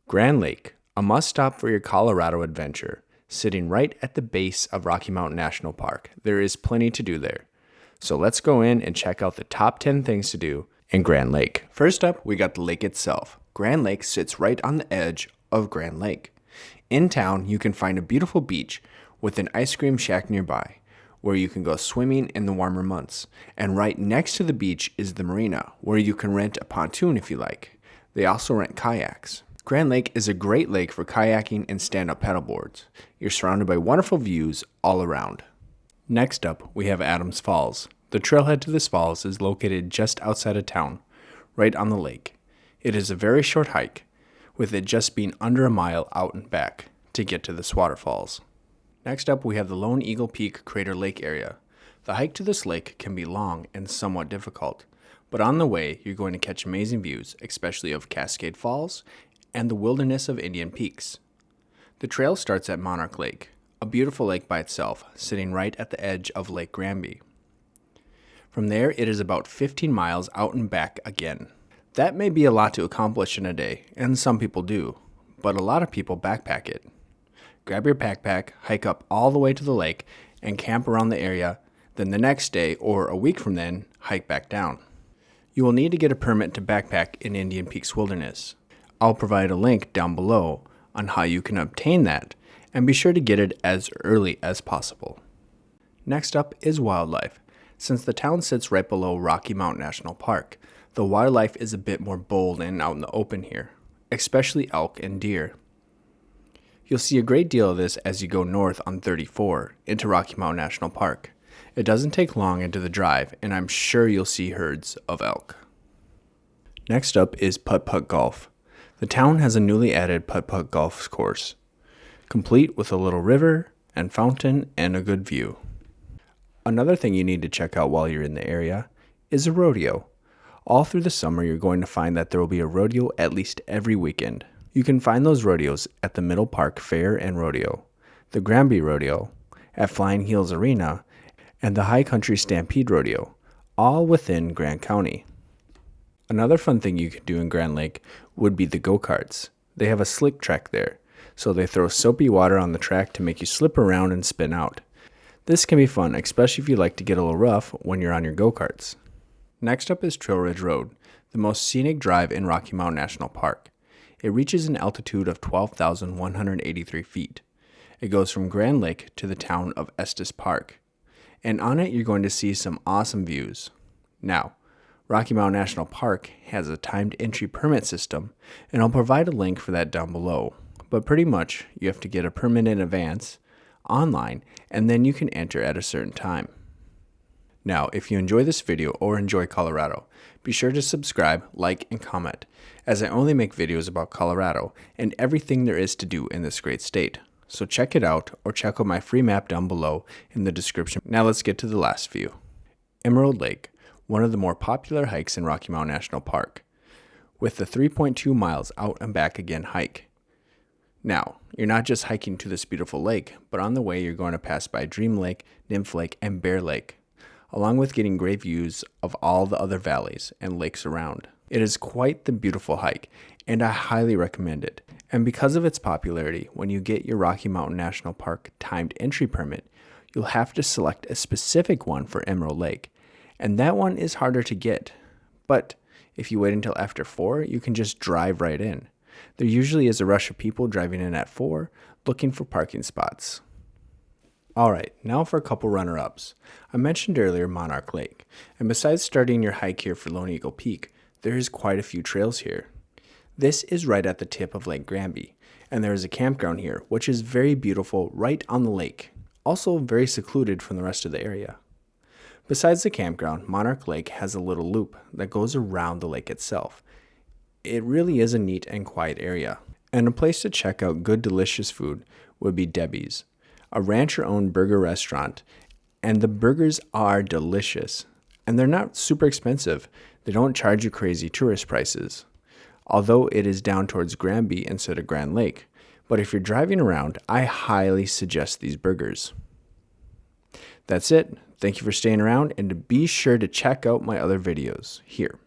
Grand Lake, a must-stop for your Colorado adventure. Sitting right at the base of Rocky Mountain National Park, there is plenty to do there. So let's go in and check out the top 10 things to do in Grand Lake. First up, we got the lake itself. Grand Lake sits right on the edge of Grand Lake. In town, you can find a beautiful beach with an ice cream shack nearby, where you can go swimming in the warmer months. And right next to the beach is the marina, where you can rent a pontoon if you like. They also rent kayaks. Grand Lake is a great lake for kayaking and stand-up paddleboards. You're surrounded by wonderful views all around. Next up, we have Adams Falls. The trailhead to this falls is located just outside of town, right on the lake. It is a very short hike, with it just being under a mile out and back to get to this waterfalls. Next up, we have the Lone Eagle Peak Crater Lake area. The hike to this lake can be long and somewhat difficult, but on the way, you're going to catch amazing views, especially of Cascade Falls and the wilderness of Indian Peaks. The trail starts at Monarch Lake, a beautiful lake by itself, sitting right at the edge of Lake Granby. From there, it is about 15 miles out and back again. That may be a lot to accomplish in a day, and some people do, but a lot of people backpack it. Grab your backpack, hike up all the way to the lake, and camp around the area, then the next day, or a week from then, hike back down. You will need to get a permit to backpack in Indian Peaks Wilderness. I'll provide a link down below on how you can obtain that, and be sure to get it as early as possible. Next up is wildlife. Since the town sits right below Rocky Mountain National Park, the wildlife is a bit more bold and out in the open here, especially elk and deer. You'll see a great deal of this as you go north on 34 into Rocky Mountain National Park. It doesn't take long into the drive, and I'm sure you'll see herds of elk. Next up is Putt Golf. The town has a newly added Putt golf course, complete with a little river and fountain and a good view. Another thing you need to check out while you're in the area is a rodeo. All through the summer, you're going to find that there will be a rodeo at least every weekend. You can find those rodeos at the Middle Park Fair and Rodeo, the Granby Rodeo, at Flying Heels Arena, and the High Country Stampede Rodeo, all within Grant County. Another fun thing you can do in Grand Lake would be the go-karts. They have a slick track there, so they throw soapy water on the track to make you slip around and spin out. This can be fun, especially if you like to get a little rough when you're on your go-karts. Next up is Trail Ridge Road, the most scenic drive in Rocky Mountain National Park. It reaches an altitude of 12,183 feet. It goes from Grand Lake to the town of Estes Park, and on it you're going to see some awesome views. Now, Rocky Mountain National Park has a timed entry permit system, and I'll provide a link for that down below. But pretty much, you have to get a permit in advance, online, and then you can enter at a certain time. Now, if you enjoy this video or enjoy Colorado, be sure to subscribe, like, and comment, as I only make videos about Colorado and everything there is to do in this great state. So check it out, or check out my free map down below in the description. Now let's get to the last few. Emerald Lake, one of the more popular hikes in Rocky Mountain National Park, with the 3.2 miles out and back again hike. Now, you're not just hiking to this beautiful lake, but on the way you're going to pass by Dream Lake, Nymph Lake, and Bear Lake, along with getting great views of all the other valleys and lakes around. It is quite the beautiful hike, and I highly recommend it. And because of its popularity, when you get your Rocky Mountain National Park timed entry permit, you'll have to select a specific one for Emerald Lake, and that one is harder to get. But if you wait until after 4, you can just drive right in. There usually is a rush of people driving in at 4, looking for parking spots. Alright, now for a couple runner-ups. I mentioned earlier Monarch Lake, and besides starting your hike here for Lone Eagle Peak, there is quite a few trails here. This is right at the tip of Lake Granby, and there is a campground here, which is very beautiful right on the lake, also very secluded from the rest of the area. Besides the campground, Monarch Lake has a little loop that goes around the lake itself. It really is a neat and quiet area, and a place to check out good delicious food would be Debbie's, a rancher-owned burger restaurant, and the burgers are delicious, and they're not super expensive. They don't charge you crazy tourist prices, although it is down towards Granby instead of Grand Lake. But if you're driving around, I highly suggest these burgers. That's it. Thank you for staying around, and be sure to check out my other videos here.